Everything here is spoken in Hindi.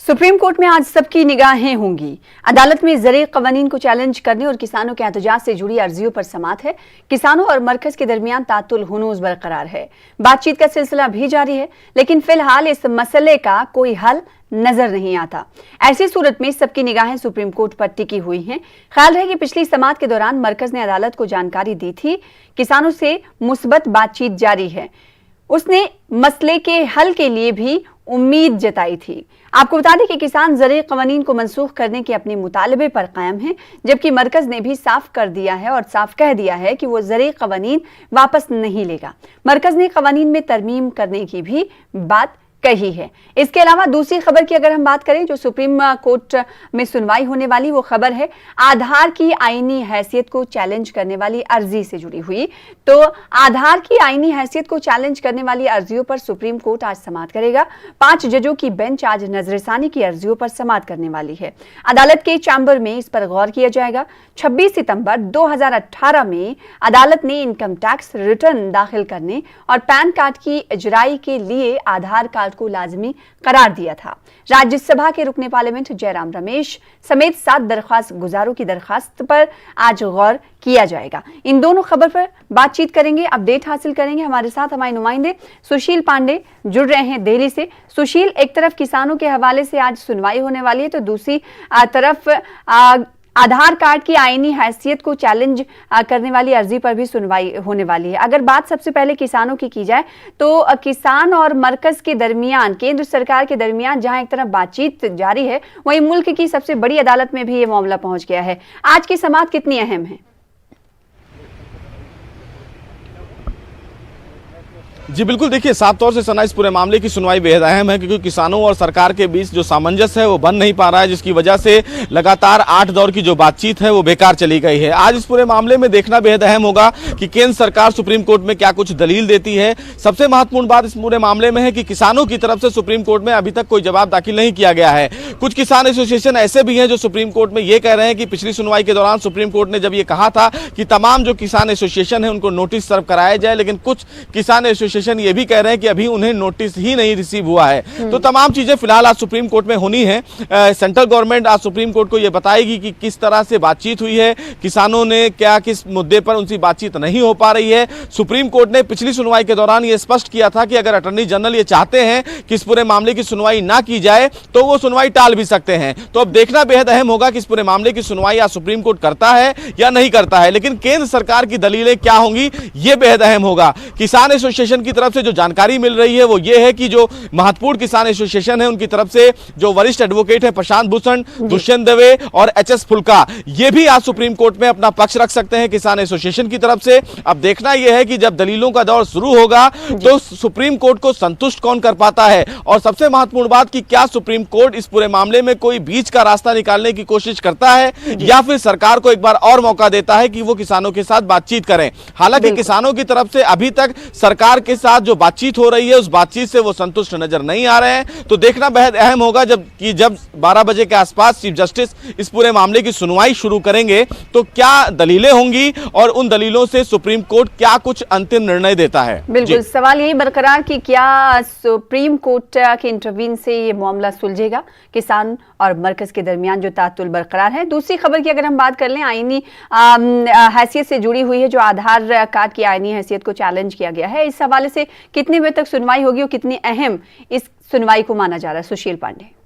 सुप्रीम कोर्ट में आज सबकी निगाहें होंगी। अदालत में ज़र क़वानीन को चैलेंज करने और किसानों के एहतजाज से जुड़ी अर्जियों पर समाअत है। किसानों और मरकज के दरमियान तातुल हुनूस बरकरार है। बातचीत का सिलसिला भी जारी है, लेकिन फिलहाल इस मसले का कोई हल नजर नहीं आता। ऐसी सूरत में सबकी निगाहें सुप्रीम कोर्ट पर टिकी हुई हैं। ख्याल है कि पिछली समाअत के दौरान मरकज ने अदालत को जानकारी दी थी, किसानों से मुस्बत बातचीत जारी है। उसने मसले के हल के लिए भी उम्मीद जताई थी। आपको बता दें कि किसान ज़र क़वानीन को मनसूख करने के अपने मुतालबे पर कायम हैं, जबकि मरकज ने भी साफ कर दिया है और साफ कह दिया है कि वो ज़र क़वानीन वापस नहीं लेगा। मरकज ने क़वानीन में तरमीम करने की भी बात कही है। इसके अलावा दूसरी खबर की अगर हम बात करें, जो सुप्रीम कोर्ट में सुनवाई होने वाली, वो खबर है आधार की आईनी हैसियत को चैलेंज करने वाली अर्जी से जुड़ी हुई। तो आधार की आईनी हैसियत को चैलेंज करने वाली अर्जियों पर सुप्रीम कोर्ट आज समाअत करेगा। 5 जजों की बेंच आज नजरसानी की अर्जियों पर समाअत करने वाली है। अदालत के चैम्बर में इस पर गौर किया जाएगा। 26 सितंबर 2018 में अदालत ने इनकम टैक्स रिटर्न दाखिल करने और पैन कार्ड की इजराई के लिए आधार कार्ड को लाजमी करार दिया था। राज्यसभा के रुकने पार्लियामेंट जयराम रमेश समेत 7 दरख्वास्त गुजारों की दरखास्त पर आज गौर किया जाएगा। इन दोनों खबर पर बातचीत करेंगे, अपडेट हासिल करेंगे। हमारे साथ हमारे नुमाइंदे सुशील पांडे जुड़ रहे हैं दिल्ली से। सुशील, एक तरफ किसानों के हवाले से आज सुनवाई होने वाली है, तो दूसरी तरफ आधार कार्ड की आईनी हैसियत को चैलेंज करने वाली अर्जी पर भी सुनवाई होने वाली है। अगर बात सबसे पहले किसानों की जाए, तो किसान और मरकज के दरमियान, केंद्र सरकार के दरमियान जहां एक तरफ बातचीत जारी है, वहीं मुल्क की सबसे बड़ी अदालत में भी ये मामला पहुंच गया है। आज की समाअत कितनी अहम है? जी बिल्कुल, देखिए साफ तौर से सना इस पूरे मामले की सुनवाई बेहद अहम है, क्योंकि किसानों और सरकार के बीच जो सामंजस्य है वो बन नहीं पा रहा है, जिसकी वजह से लगातार 8 दौर की जो बातचीत है वो बेकार चली गई है। आज इस पूरे मामले में देखना बेहद अहम होगा कि केंद्र सरकार सुप्रीम कोर्ट में क्या कुछ दलील देती है। सबसे महत्वपूर्ण बात इस पूरे मामले में है कि किसानों की तरफ से सुप्रीम कोर्ट में अभी तक कोई जवाब दाखिल नहीं किया गया है। कुछ किसान एसोसिएशन ऐसे भी हैं जो सुप्रीम कोर्ट में ये कह रहे हैं कि पिछली सुनवाई के दौरान सुप्रीम कोर्ट ने जब ये कहा था कि तमाम जो किसान एसोसिएशन है उनको नोटिस सर्व कराया जाए, लेकिन कुछ किसान एसोसिएशन ये भी कह रहे हैं कि अभी उन्हें नोटिस ही नहीं रिसीव हुआ है। तो तमाम चीजें फिलहाल आज सुप्रीम कोर्ट में होनी है। सेंट्रल गवर्नमेंट आज सुप्रीम कोर्ट को यह बताएगी कि किस तरह से बातचीत हुई है, किसानों ने क्या किस मुद्दे पर उनकी बातचीत नहीं हो पा रही है। सुप्रीम कोर्ट ने पिछली सुनवाई के दौरान यह स्पष्ट किया था कि अगर अटॉर्नी जनरल ये चाहते हैं कि इस पूरे मामले की सुनवाई ना की जाए तो वो सुनवाई टाल भी सकते हैं। तो अब देखना बेहद अहम होगा कि इस पूरे मामले की सुनवाई आज सुप्रीम कोर्ट करता है या नहीं करता है। लेकिन केंद्र सरकार की दलीलें क्या होंगी, यह बेहद अहम होगा। किसान एसोसिएशन की तरफ से जो जानकारी मिल रही है वो ये है कि जो महत्वपूर्ण किसान एसोसिएशन है उनकी तरफ से जो वरिष्ठ एडवोकेट है प्रशांत भूषण, दुष्यंत दवे और एचएस फुल्का, ये भी आज सुप्रीम कोर्ट में अपना पक्ष रख सकते हैं किसान एसोसिएशन की तरफ से। अब देखना यह है कि जब दलीलों का दौर शुरू होगा तो सुप्रीम कोर्ट को संतुष्ट कौन कर पाता है, और सबसे महत्वपूर्ण बात कि क्या सुप्रीम कोर्ट इस पूरे मामले में कोई बीच का रास्ता निकालने की कोशिश करता है या फिर सरकार को एक बार और मौका देता है कि वो किसानों के साथ बातचीत करें। हालांकि किसानों की तरफ से अभी तक सरकार के साथ जो बातचीत हो रही है उस बातचीत से वो संतुष्ट नजर नहीं आ रहे हैं। तो देखना बेहद अहम होगा जब 12 बजे के आसपास चीफ जस्टिस इस पूरे मामले की सुनवाई शुरू करेंगे तो क्या दलीलें होंगी और उन दलीलों से सुप्रीम कोर्ट क्या कुछ अंतिम निर्णय देता है। बिल्कुल, सवाल यही बरकरार कि क्या सुप्रीम कोर्ट के इंटरवीन से ये मामला सुलझेगा, किसान और मरकज के दरमियान जो तातुल बरकरार है। दूसरी खबर की अगर हम बात कर लें, आईनी हैसियत से जुड़ी हुई है, जो आधार कार्ड की आईनी हैसियत को चैलेंज किया गया है। इस हवाले से कितने बजे तक सुनवाई होगी और कितनी अहम इस सुनवाई को माना जा रहा है? सुशील पांडे।